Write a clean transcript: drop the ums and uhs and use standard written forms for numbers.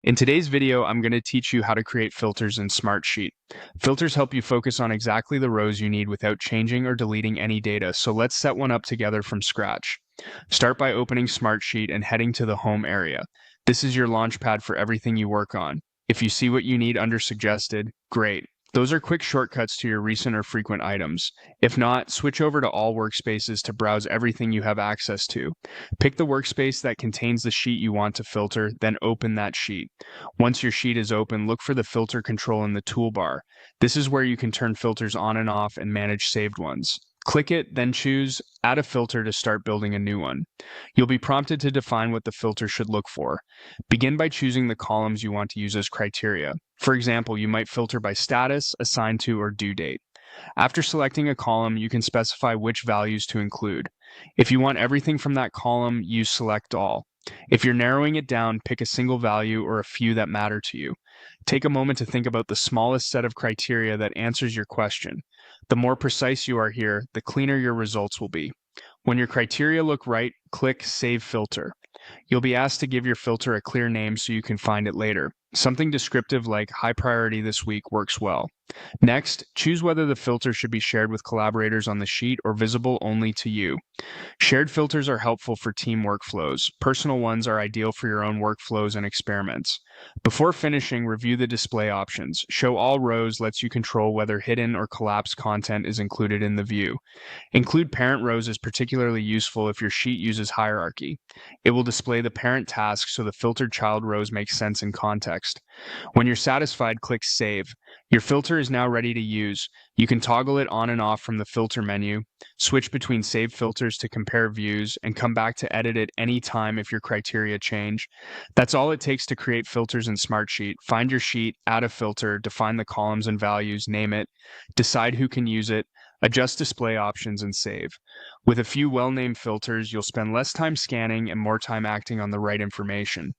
In today's video, I'm going to teach you how to create filters in Smartsheet. Filters help you focus on exactly the rows you need without changing or deleting any data, so let's set one up together from scratch. Start by opening Smartsheet and heading to the Home area. This is your launchpad for everything you work on. If you see what you need under Suggested, great. Those are quick shortcuts to your recent or frequent items. If not, switch over to All Workspaces to browse everything you have access to. Pick the workspace that contains the sheet you want to filter, then open that sheet. Once your sheet is open, look for the filter control in the toolbar. This is where you can turn filters on and off and manage saved ones. Click it, then choose Add a Filter to start building a new one. You'll be prompted to define what the filter should look for. Begin by choosing the columns you want to use as criteria. For example, you might filter by status, assigned to, or due date. After selecting a column, you can specify which values to include. If you want everything from that column, use Select All. If you're narrowing it down, pick a single value or a few that matter to you. Take a moment to think about the smallest set of criteria that answers your question. The more precise you are here, the cleaner your results will be. When your criteria look right, click Save Filter. You'll be asked to give your filter a clear name so you can find it later. Something descriptive like high priority this week works well. Next, choose whether the filter should be shared with collaborators on the sheet or visible only to you. Shared filters are helpful for team workflows. Personal ones are ideal for your own workflows and experiments. Before finishing, review the display options. Show all rows lets you control whether hidden or collapsed content is included in the view. Include parent rows is particularly useful if your sheet uses hierarchy. It will display the parent task so the filtered child rows make sense in context. When you're satisfied, click Save. Your filter is now ready to use. You can toggle it on and off from the filter menu, switch between saved filters to compare views, and come back to edit it any time if your criteria change. That's all it takes to create filters in Smartsheet. Find your sheet, add a filter, define the columns and values, name it, decide who can use it, adjust display options, and save. With a few well-named filters, you'll spend less time scanning and more time acting on the right information.